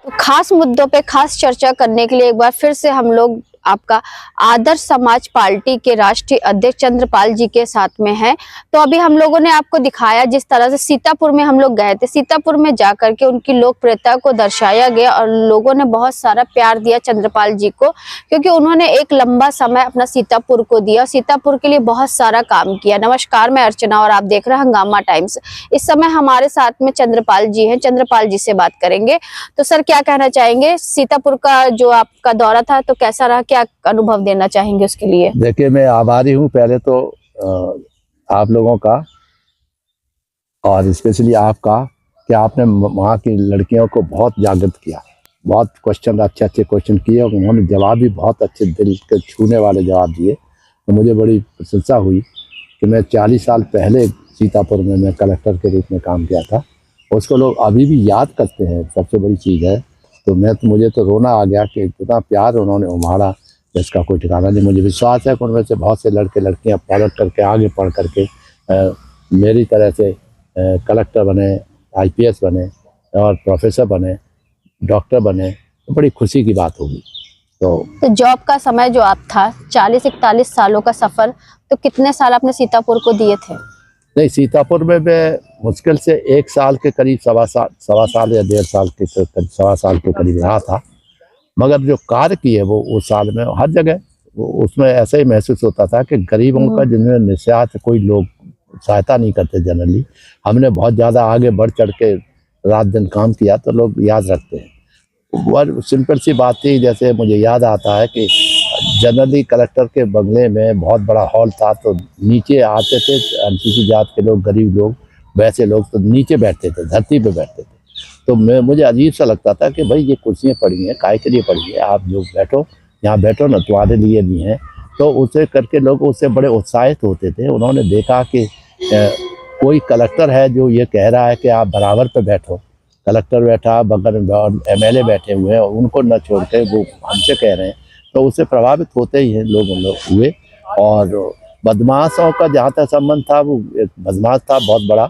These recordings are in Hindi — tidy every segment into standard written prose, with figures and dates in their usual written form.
तो खास मुद्दों पे खास चर्चा करने के लिए एक बार फिर से हम लोग आपका आदर्श समाज पार्टी के राष्ट्रीय अध्यक्ष चंद्रपाल जी के साथ में है। तो अभी हम लोगों ने आपको दिखाया जिस तरह से सीतापुर में हम लोग गए थे, सीतापुर में जाकर के उनकी लोकप्रियता को दर्शाया गया और लोगों ने बहुत सारा प्यार दिया चंद्रपाल जी को, क्योंकि उन्होंने एक लंबा समय अपना सीतापुर को दिया, सीतापुर के लिए बहुत सारा काम किया। नमस्कार, मैं अर्चना और आप देख रहे हैं हंगामा टाइम्स। इस समय हमारे साथ में चंद्रपाल जी हैं, चंद्रपाल जी से बात करेंगे। तो सर, क्या कहना चाहेंगे, सीतापुर का जो आपका दौरा था तो कैसा रहा, क्या अनुभव देना चाहेंगे उसके लिए? देखिए, मैं आभारी हूँ पहले तो आप लोगों का और स्पेशली आपका कि आपने वहाँ की लड़कियों को बहुत जागृत किया। बहुत क्वेश्चन, अच्छे अच्छे क्वेश्चन किए और उन्होंने जवाब भी बहुत अच्छे दिल के छूने वाले जवाब दिए। तो मुझे बड़ी प्रशंसा हुई कि मैं 40 साल पहले सीतापुर में मैं कलेक्टर के रूप में काम किया था, उसको लोग अभी भी याद करते हैं, सबसे बड़ी चीज़ है। तो मुझे तो रोना आ गया कि इतना प्यार उन्होंने उमाड़ा, इसका कोई ठिकाना नहीं। मुझे विश्वास है कि उनमें से बहुत से लड़के लड़कियां पढ़ करके आगे पढ़ करके मेरी तरह से कलेक्टर बने, IPS बने और प्रोफेसर बने, डॉक्टर बने, तो बड़ी खुशी की बात होगी। तो जॉब का समय जो आप था 40-41 सालों का सफर, तो कितने साल आपने सीतापुर को दिए थे? नहीं, सीतापुर में मैं मुश्किल से 1 साल के करीब, सवा साल या 1.5 साल के सवा साल के करीब रहा था। मगर जो कार्य किए वो उस साल में हर जगह उसमें ऐसा ही महसूस होता था कि गरीबों का जिनमें निस्वार्थ कोई लोग सहायता नहीं करते जनरली। हमने बहुत ज़्यादा आगे बढ़ चढ़ के रात दिन काम किया तो लोग याद रखते हैं। और सिंपल सी बात थी, जैसे मुझे याद आता है कि जनरली कलेक्टर के बंगले में बहुत बड़ा हॉल था, तो नीचे आते थे अनुसूचित जात के लोग, गरीब लोग, वैसे लोग तो नीचे बैठते थे, धरती पे बैठते थे। तो मुझे अजीब सा लगता था कि भाई ये कुर्सियाँ पड़ी हैं, काहे के लिए पड़ी है, आप जो बैठो यहाँ बैठो ना, तुम्हारे लिए भी हैं। तो उसे करके लोग उससे बड़े उत्साहित होते थे। उन्होंने देखा कि कोई कलेक्टर है जो ये कह रहा है कि आप बराबर पे बैठो। कलेक्टर बैठा, बगल में MLA बैठे हुए हैं, उनको न छोड़ के वो हमसे कह रहे हैं, तो उससे प्रभावित होते ही हैं लोग हुए। और बदमाशों का जहाँ तक संबंध था, वो एक बदमाश था बहुत बड़ा,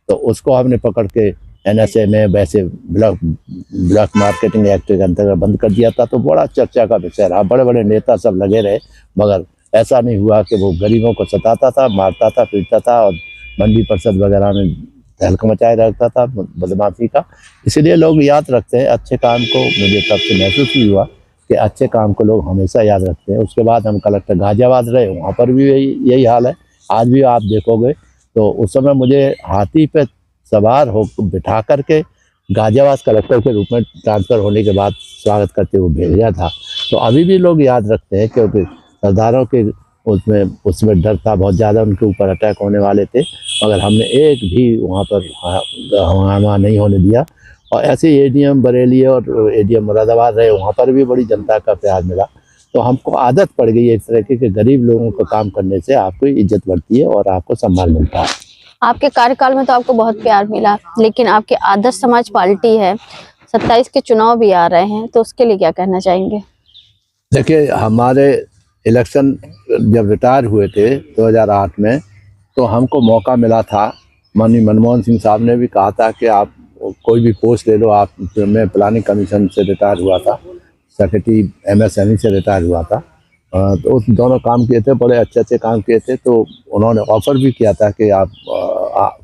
तो उसको हमने पकड़ के NSA में वैसे ब्लैक मार्केटिंग एक्ट के अंतर्गत बंद कर दिया था। तो बड़ा चर्चा का विषय रहा, बड़े बड़े नेता सब लगे रहे, मगर ऐसा नहीं हुआ कि वो गरीबों को सताता था, मारता था, पीटता था और मंडी परिषद वगैरह में तहलका मचाए रखता था बदमाशी का। इसलिए लोग याद रखते हैं अच्छे काम को। मुझे तब से महसूस भी हुआ कि अच्छे काम को लोग हमेशा याद रखते हैं। उसके बाद हम कलेक्टर गाजियाबाद रहे, वहाँ पर भी यही हाल है। आज भी आप देखोगे तो उस समय मुझे हाथी पे सवार हो बिठा करके गाजियाबाद कलेक्टर के रूप में ट्रांसफ़र होने के बाद स्वागत करते हुए भेजा था। तो अभी भी लोग याद रखते हैं, क्योंकि सरदारों के उसमें डर था, बहुत ज़्यादा उनके ऊपर अटैक होने वाले थे, मगर हमने एक भी वहाँ पर हंगामा नहीं होने दिया। और ऐसे ADM बरेली और ADM मुरादाबाद रहे, वहाँ पर भी बड़ी जनता का प्यार मिला। तो हमको आदत पड़ गई है इस तरह के गरीब लोगों का काम करने से आपको इज्जत बढ़ती है और आपको सम्मान मिलता है। आपके कार्यकाल में तो आपको बहुत प्यार मिला, लेकिन आपके आदर्श समाज पार्टी है, 27 के चुनाव भी आ रहे हैं, तो उसके लिए क्या कहना चाहेंगे? देखिए, हमारे इलेक्शन जब रिटायर हुए थे 2008 में, तो हमको मौका मिला था, माननीय मनमोहन सिंह साहब ने भी कहा था कि आप कोई भी पोस्ट ले लो। आप, मैं प्लानिंग कमीशन से रिटायर हुआ था, सेक्रेटरी MSME से रिटायर हुआ था, तो उस दोनों काम किए थे, बड़े अच्छे अच्छे काम किए थे। तो उन्होंने ऑफ़र भी किया था कि आप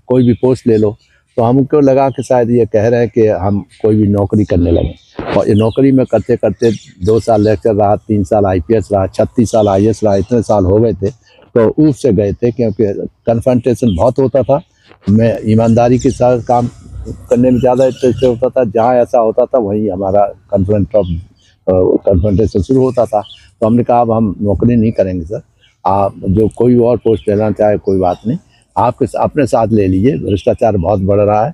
कोई भी पोस्ट ले लो। तो हमको लगा कि शायद ये कह रहे हैं कि हम कोई भी नौकरी करने लगे। और ये नौकरी में करते करते 2 साल लेक्चर रहा, 3 साल IPS रहा, 36 साल IAS रहा, इतने साल हो गए थे। तो ऊब से गए थे, क्योंकि कन्फ्रंटेशन बहुत होता था। मैं ईमानदारी के साथ काम करने में ज़्यादा इंटरेस्ट होता था। जहाँ ऐसा होता था वहीं हमारा कन्फ्रंटेशन शुरू होता था। तो हमने कहा अब हम नौकरी नहीं करेंगे सर, आप जो कोई और पोस्ट लेना चाहे कोई बात नहीं, आप अपने साथ ले लीजिए। भ्रष्टाचार बहुत बढ़ रहा है,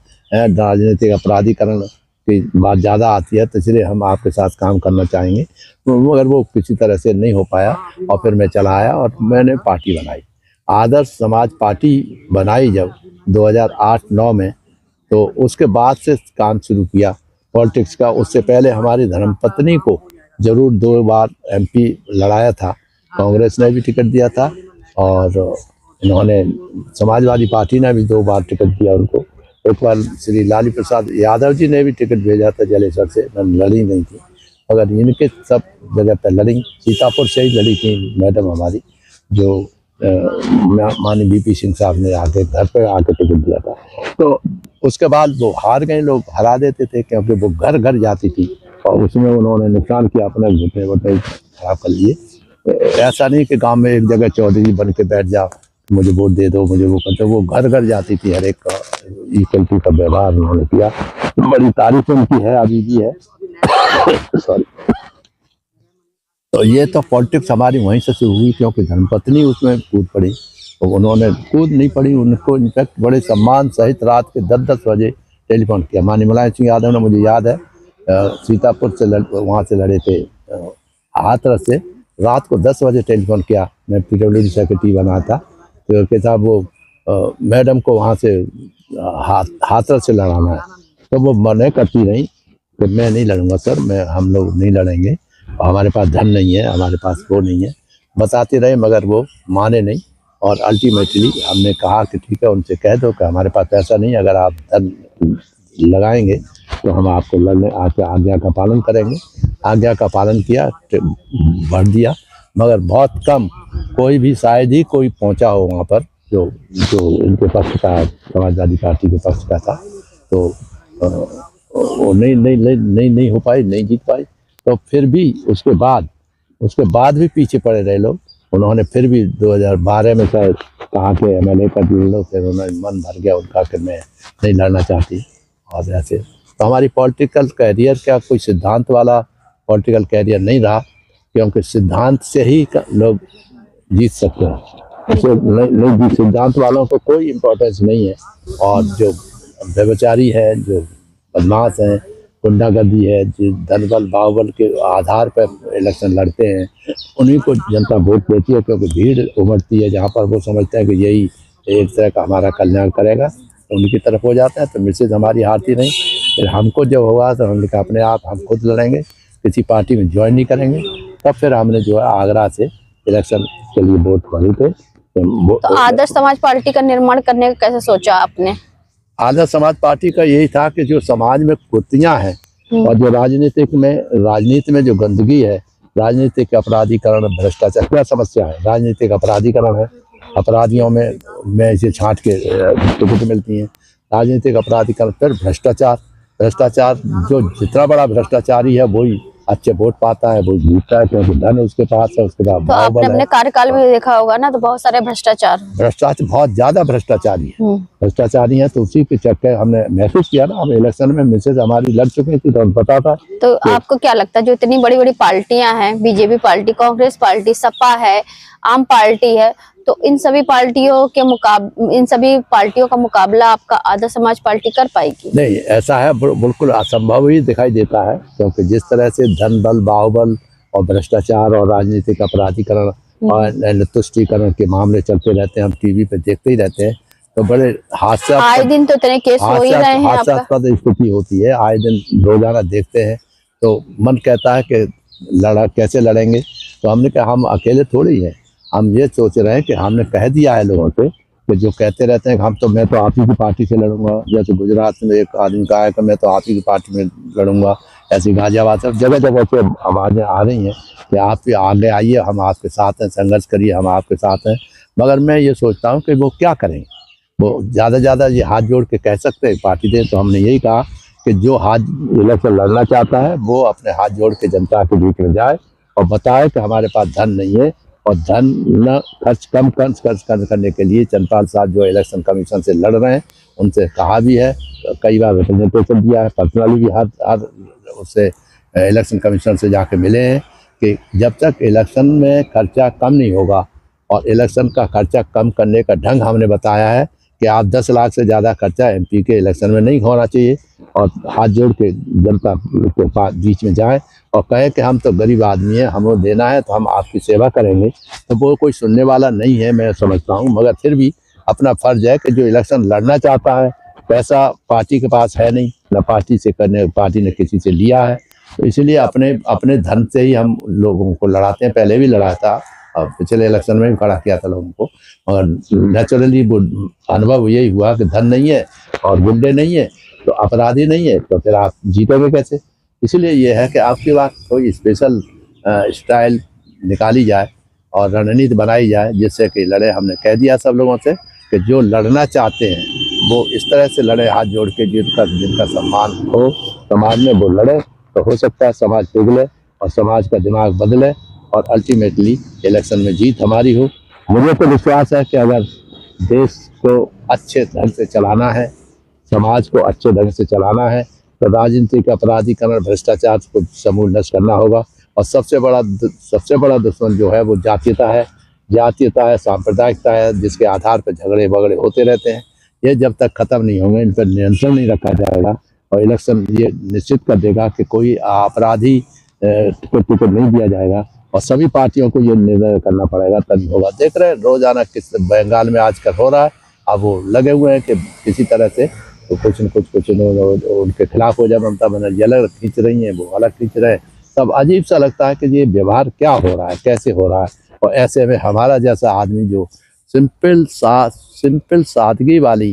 राजनीतिक अपराधीकरण की बात ज़्यादा आती है, तो इसलिए हम आपके साथ काम करना चाहेंगे। मगर वो किसी तरह से नहीं हो पाया और फिर मैं चला आया और मैंने पार्टी बनाई, आदर्श समाज पार्टी बनाई जब 2008-9 में। तो उसके बाद से काम शुरू किया पॉलिटिक्स का। उससे पहले हमारी धर्मपत्नी को ज़रूर 2 बार MP लड़ाया था, कांग्रेस ने भी टिकट दिया था और इन्होंने समाजवादी पार्टी ने भी 2 बार टिकट दिया उनको। एक बार श्री लालू प्रसाद यादव जी ने भी टिकट भेजा था जलेसर से, मैं लड़ी नहीं थी, मगर इनके सब जगह पर लड़ी। सीतापुर से ही लड़ी थी मैडम हमारी, जो माननीय बीपी सिंह साहब ने आके घर पर आके टिकट दिया था। तो उसके बाद वो हार गए, लोग हरा देते थे क्योंकि वो घर घर जाती थी और उसमें उन्होंने नुकसान किया, अपने घुटने वुटने खराब कर लिए। ऐसा नहीं कि गांव में एक जगह चौधरी बन के बैठ जाओ, मुझे वोट दे दो, मुझे वो करते, वो घर घर जाती थी, हर एक का इक्वलिटी का व्यवहार उन्होंने किया। बड़ी तारीफ उनकी है, अभी भी है। सॉरी। तो ये तो पॉलिटिक्स हमारी वहीं से शुरू हुई, क्योंकि धर्मपत्नी उसमें कूद पड़ी। तो उन्होंने कूद नहीं पड़ी, उनको इनफैक्ट बड़े सम्मान सहित रात के 10-10 बजे टेलीफोन किया। माननीय मुलायम सिंह यादव ने, मुझे याद है, सीतापुर से वहाँ से लड़े थे, हाथरस से, रात को 10 बजे टेलीफोन किया। मैं PWD सेक्रेटरी बना था, तो के साहब वो मैडम को वहाँ से हाथरस से लड़ाना है। तो वो मने करती रही कि मैं नहीं लड़ूंगा सर, हम लोग नहीं लड़ेंगे, हमारे पास धन नहीं है, हमारे पास वो नहीं है, बताते रहे, मगर वो माने नहीं। और अल्टीमेटली हमने कहा कि ठीक है, उनसे कह दो कि हमारे पास पैसा नहीं, अगर आप धन लगाएंगे तो हम आपको लड़ने आपके आज्ञा का पालन करेंगे। आज्ञा का पालन किया, भर दिया, मगर बहुत कम, कोई भी शायद ही कोई पहुंचा हो वहाँ पर जो इनके पक्ष का, समाजवादी पार्टी के पक्ष का था। तो वो नहीं हो पाई, नहीं जीत पाई। तो फिर भी उसके बाद भी पीछे पड़े रहे लोग। उन्होंने फिर भी 2012 में शायद कहा कि MLA का जुड़ लो, फिर उन्होंने मन भर गया उनका कि मैं नहीं लड़ना चाहती। और ऐसे तो हमारी पॉलिटिकल कैरियर का कोई सिद्धांत वाला पॉलिटिकल कैरियर नहीं रहा, क्योंकि सिद्धांत से ही लोग जीत सकते हैं। नहीं, सिद्धांत वालों को कोई इम्पोर्टेंस नहीं है। और जो व्यभिचारी है, जो बदमाश हैं, गुंडागर्दी है, जो धनबल बाहुबल के आधार पर इलेक्शन लड़ते हैं, उन्हीं को जनता वोट देती है, क्योंकि भीड़ उमड़ती है जहाँ पर वो समझते हैं कि यही एक तरह का हमारा कल्याण करेगा, तो उनकी तरफ हो जाता है। तो मिसेज हमारी हारती नहीं। फिर हमको जब हुआ तो हमने कहा अपने आप हम खुद लड़ेंगे, किसी पार्टी में ज्वाइन नहीं करेंगे। तब फिर हमने जो है आगरा से इलेक्शन के लिए वोट भरे थे। तो आदर्श समाज पार्टी का निर्माण करने का कैसे सोचा आपने? आदर्श समाज पार्टी का यही था कि जो समाज में कुर्तियां हैं और जो राजनीति में जो गंदगी है, राजनीतिक अपराधीकरण, भ्रष्टाचार, क्या समस्या है? राजनीतिक अपराधीकरण है, अपराधियों में इसे छांट के टिकट मिलती हैं। राजनीतिक अपराधीकरण, फिर भ्रष्टाचार, जो जितना बड़ा भ्रष्टाचारी है वही अच्छे वोट पाता है, वो जीतता है, क्योंकि धन उसके पास है, उसके पास तो आपने अपने कार्यकाल में देखा होगा ना, तो बहुत सारे भ्रष्टाचार, बहुत ज्यादा भ्रष्टाचारी है। तो उसी के चक्कर हमने महसूस किया ना, हम इलेक्शन में मिसेज हमारी लड़ चुकी थी, तो हमें पता था। तो आपको क्या लगता है, जो इतनी बड़ी बड़ी पार्टियां हैं, BJP party, Congress party, Sapa है, आम पार्टी है, तो इन सभी पार्टियों का मुकाबला आपका आदर्श समाज पार्टी कर पाएगी? नहीं, ऐसा है, बिल्कुल असंभव ही दिखाई देता है, क्योंकि जिस तरह से धन बल बाहुबल और भ्रष्टाचार और राजनीतिक अपराधीकरण और तुष्टीकरण के मामले चलते रहते हैं, हम टीवी पे देखते ही रहते हैं। तो बड़े आए दिन तो इतने केस हो ही रहे हैं, हास्यास्पद स्थिति होती है, आए दिन रोजाना देखते हैं। तो मन कहता है कि कैसे लड़ेंगे। तो हमने कहा हम अकेले थोड़ी हैं, हम ये सोच रहे हैं कि हमने कह दिया है लोगों से कि जो कहते रहते हैं कि मैं तो आप ही की पार्टी से लड़ूंगा। जैसे गुजरात में एक आदमी कहा है कि मैं तो आप ही की पार्टी में लड़ूंगा, ऐसी गाजियाबाद सब जगह जगह से आवाज़ें आ रही हैं कि आप आगे आइए, हम आपके साथ हैं, संघर्ष करिए, हम आपके साथ हैं। मगर मैं ये सोचता हूँ कि वो क्या करें, वो ज़्यादा से ज़्यादा ये हाथ जोड़ के कह सकते हैं पार्टी दें। तो हमने यही कहा कि जो इलेक्शन लड़ना चाहता है वो अपने हाथ जोड़ के जनता के बीच में जाए और बताए कि हमारे पास धन नहीं है, और धन न कम खर्च करने के लिए चंद्रपाल साहब जो इलेक्शन कमीशन से लड़ रहे हैं, उनसे कहा भी है, कई बार रिप्रेजेंटेशन दिया है, पर्सनली भी हर उससे इलेक्शन कमीशन से जाके मिले हैं कि जब तक इलेक्शन में खर्चा कम नहीं होगा, और इलेक्शन का खर्चा कम करने का ढंग हमने बताया है कि आप 10 लाख से ज़्यादा खर्चा MP के इलेक्शन में नहीं होना चाहिए, और हाथ जोड़ के जनता के पास बीच में जाए और कहे कि हम तो गरीब आदमी हैं, हमें देना है तो हम आपकी सेवा करेंगे। तो वो कोई सुनने वाला नहीं है, मैं समझता हूँ। मगर फिर भी अपना फर्ज है कि जो इलेक्शन लड़ना चाहता है, पैसा पार्टी के पास है नहीं, ना पार्टी ने किसी से लिया है, तो इसलिए अपने धन से ही हम लोगों को लड़ाते हैं। पहले भी लड़ा था, और पिछले इलेक्शन में भी खड़ा किया था लोगों को, और नेचुरली वो अनुभव यही हुआ कि धन नहीं है और गुंडे नहीं है तो अपराधी नहीं है, तो फिर आप जीतोगे कैसे। इसलिए ये है कि आपकी बात कोई स्पेशल स्टाइल निकाली जाए और रणनीति बनाई जाए जिससे कि लड़े। हमने कह दिया सब लोगों से कि जो लड़ना चाहते हैं वो इस तरह से लड़े, हाथ जोड़ के, जिनका सम्मान हो समाज में, वो लड़े, तो हो सकता है समाज पिघले और समाज का दिमाग बदले और अल्टीमेटली इलेक्शन में जीत हमारी हो। मुझे तो विश्वास है कि अगर देश को अच्छे ढंग से चलाना है, समाज को अच्छे ढंग से चलाना है, तो राजनीतिक अपराधीकरण, भ्रष्टाचार को समूल नष्ट करना होगा। और सबसे बड़ा दुश्मन जो है वो जातीयता है, सांप्रदायिकता है, जिसके आधार पर झगड़े बगड़े होते रहते हैं। ये जब तक खत्म नहीं होंगे, इन पर नियंत्रण नहीं रखा जाएगा और इलेक्शन ये निश्चित कर देगा कि कोई अपराधी को टिकट नहीं दिया जाएगा और सभी पार्टियों को ये निर्णय करना पड़ेगा, तभी होगा। देख रहे हैं रोजाना किस बंगाल में आजकल हो रहा है। अब वो लगे हुए हैं कि किसी तरह से तो कुछ न कुछ उनके खिलाफ हो जाए। ममता बनर्जी अलग खींच रही हैं, वो अलग खींच रहे हैं। सब अजीब सा लगता है कि ये व्यवहार क्या हो रहा है, कैसे हो रहा है। और ऐसे में हमारा जैसा आदमी जो सिंपल सादगी वाली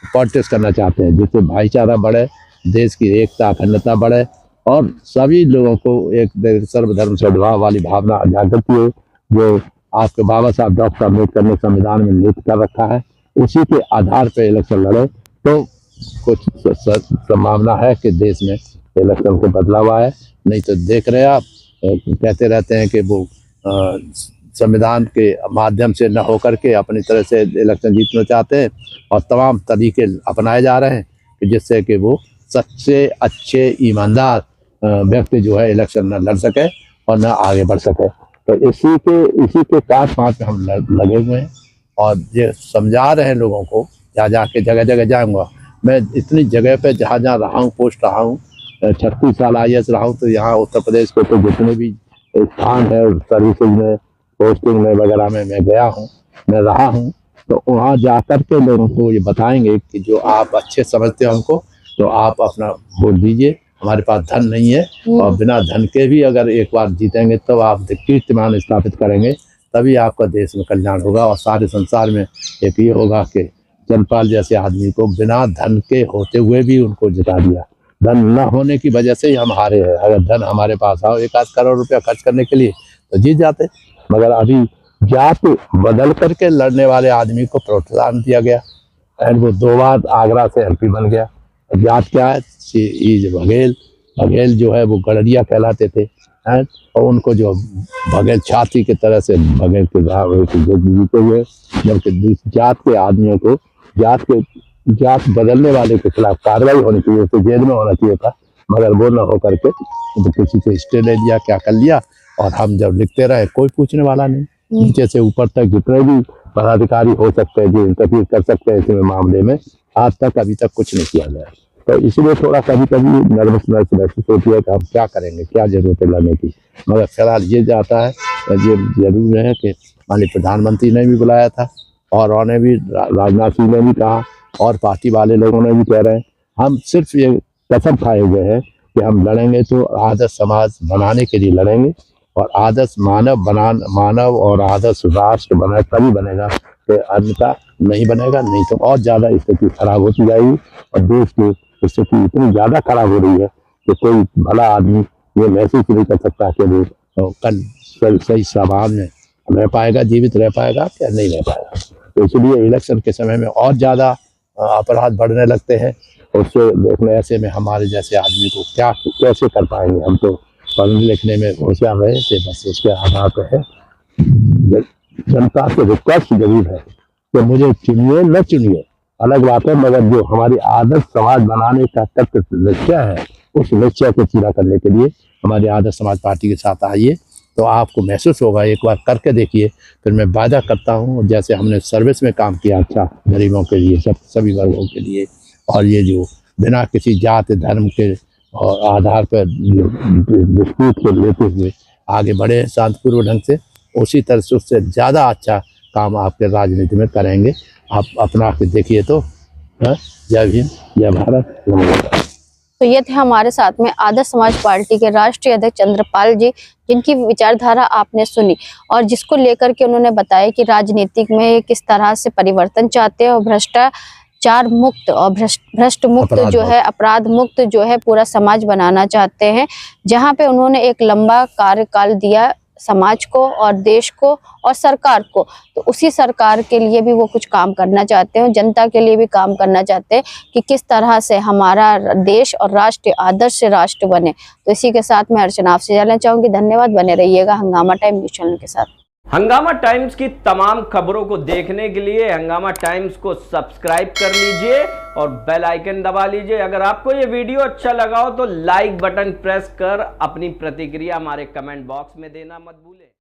पॉलिटिक्स करना चाहते हैं, जिससे भाईचारा बढ़े, देश की एकता अखंडता बढ़े और सभी लोगों को एक सर्वधर्म सद्भाव वाली भावना जागृत हो, जो आपके बाबा साहब डॉक्टर अम्बेडकर ने संविधान में नियुक्त कर रखा है, उसी के आधार पर इलेक्शन लड़े तो कुछ संभावना है कि देश में इलेक्शन को बदलाव आए। नहीं तो देख रहे आप कहते रहते हैं कि वो संविधान के माध्यम से न होकर के अपनी तरह से इलेक्शन जीतना चाहते हैं और तमाम तरीके अपनाए जा रहे हैं कि जिससे कि वो सच्चे अच्छे ईमानदार व्यक्ति जो है इलेक्शन न लड़ सके और न आगे बढ़ सके। तो इसी के काट पाँच में हम लगे हुए हैं और ये समझा रहे हैं लोगों को। जाके जगह जगह जाऊँगा मैं, इतनी जगह पे जहाँ रहा हूँ, पोस्ट रहा हूँ, 36 साल IAS रहा हूँ, तो यहाँ उत्तर प्रदेश के तो जितने भी स्थान है सर्विसेज में, पोस्टिंग में वगैरह में मैं गया हूँ, मैं रहा हूँ, तो वहाँ जाकर के लोगों को ये बताएंगे कि जो आप अच्छे समझते हो हमको, तो आप अपना वोट दीजिए। हमारे पास धन नहीं है और बिना धन के भी अगर एक बार जीतेंगे तो आप कीर्तिमान स्थापित करेंगे, तभी आपका देश में कल्याण होगा। और सारे संसार में एक ये होगा कि चंद्रपाल जैसे आदमी को बिना धन के होते हुए भी उनको जिता दिया। धन न होने की वजह से ही हम हारे हैं। अगर धन हमारे पास आओ 1 करोड़ रुपया खर्च करने के लिए तो जीत जाते, मगर अभी जात बदल करके लड़ने वाले आदमी को प्रोत्साहन दिया गया एंड वो 2 बार आगरा से MP बन गया। जात क्या है, बघेल जो है वो गड़रिया कहलाते थे एंड और उनको जो बघेल छाती की तरह से बघेल के जीते हुए, जबकि जात के आदमियों को जात बदलने वाले के खिलाफ कार्रवाई होनी चाहिए, तो जेल में होना चाहिए था, मगर वो न हो करके तो किसी से स्टे ले लिया, क्या कर लिया। और हम जब लिखते रहे कोई पूछने वाला नहीं, नीचे से ऊपर तक जितने भी पदाधिकारी हो सकते हैं जो इंटरव्यू कर सकते हैं इस मामले में, आज तक अभी तक कुछ नहीं किया गया। तो इसलिए थोड़ा कभी नर्वसनेस महसूस होती है कि हम क्या करेंगे, क्या जरूरत है लड़ने की। मगर फिलहाल ये जाता है, ये जरूर है कि माननीय प्रधानमंत्री ने भी बुलाया था और उन्होंने भी, राजनाथ सिंह ने भी कहा और पार्टी वाले लोगों ने भी कह रहे हैं। हम सिर्फ ये कसम खाए हुए हैं कि हम लड़ेंगे तो आदर्श समाज बनाने के लिए लड़ेंगे और आदर्श मानव और आदर्श राष्ट्र बने तभी बनेगा, कि अन्यथा नहीं बनेगा। नहीं तो और ज़्यादा स्थिति खराब होती जाएगी और देश की स्थिति इतनी ज़्यादा खराब हो रही है कि कोई भला आदमी ये महसूस नहीं कर सकता कि वो कल सही समाज में रह पाएगा, जीवित रह पाएगा या नहीं रह पाएगा। तो इसलिए इलेक्शन के समय में और ज़्यादा अपराध बढ़ने लगते हैं। उससे देखने ऐसे में हमारे जैसे आदमी को कैसे कर पाएंगे। हम तो पढ़ने लिखने में होशियार रहे थे, बस उसके आधार पर है। जनता से रिक्वेस्ट जरूर है कि मुझे चुनिए न चुनिए अलग बात है, मगर जो हमारी आदर्श समाज बनाने का तत्व निश्चय है, उस निश्चय को पूरा करने के लिए हमारी आदर्श समाज पार्टी के साथ आइए, तो आपको महसूस होगा। एक बार करके देखिए, फिर मैं वादा करता हूँ जैसे हमने सर्विस में काम किया अच्छा गरीबों के लिए, सभी वर्गों के लिए, और ये जो बिना किसी जात धर्म के और आधार पर डिस्प्यूट को लेते हुए आगे बढ़े शांतिपूर्वक ढंग से, उसी तरह से उससे ज़्यादा अच्छा काम आपके राजनीति में करेंगे। आप अपना के देखिए तो। जय भीम, जय भारत, नमस्कार। तो ये थे हमारे साथ में आदर्श समाज पार्टी के राष्ट्रीय अध्यक्ष चंद्रपाल जी, जिनकी विचारधारा आपने सुनी और जिसको लेकर के उन्होंने बताया कि राजनीतिक में किस तरह से परिवर्तन चाहते हैं और भ्रष्टाचार मुक्त और भ्रष्ट मुक्त अपराध जो है, अपराध मुक्त जो है पूरा समाज बनाना चाहते हैं। जहाँ पे उन्होंने एक लंबा कार्यकाल दिया समाज को और देश को और सरकार को, तो उसी सरकार के लिए भी वो कुछ काम करना चाहते हैं, जनता के लिए भी काम करना चाहते हैं कि किस तरह से हमारा देश और राष्ट्र आदर्श राष्ट्र बने। तो इसी के साथ मैं अर्चना आपसे जानना चाहूंगी। धन्यवाद, बने रहिएगा हंगामा टाइम न्यूज चैनल के साथ। हंगामा टाइम्स की तमाम खबरों को देखने के लिए हंगामा टाइम्स को सब्सक्राइब कर लीजिए और बेल आइकन दबा लीजिए। अगर आपको ये वीडियो अच्छा लगा हो तो लाइक बटन प्रेस कर अपनी प्रतिक्रिया हमारे कमेंट बॉक्स में देना मत भूलें।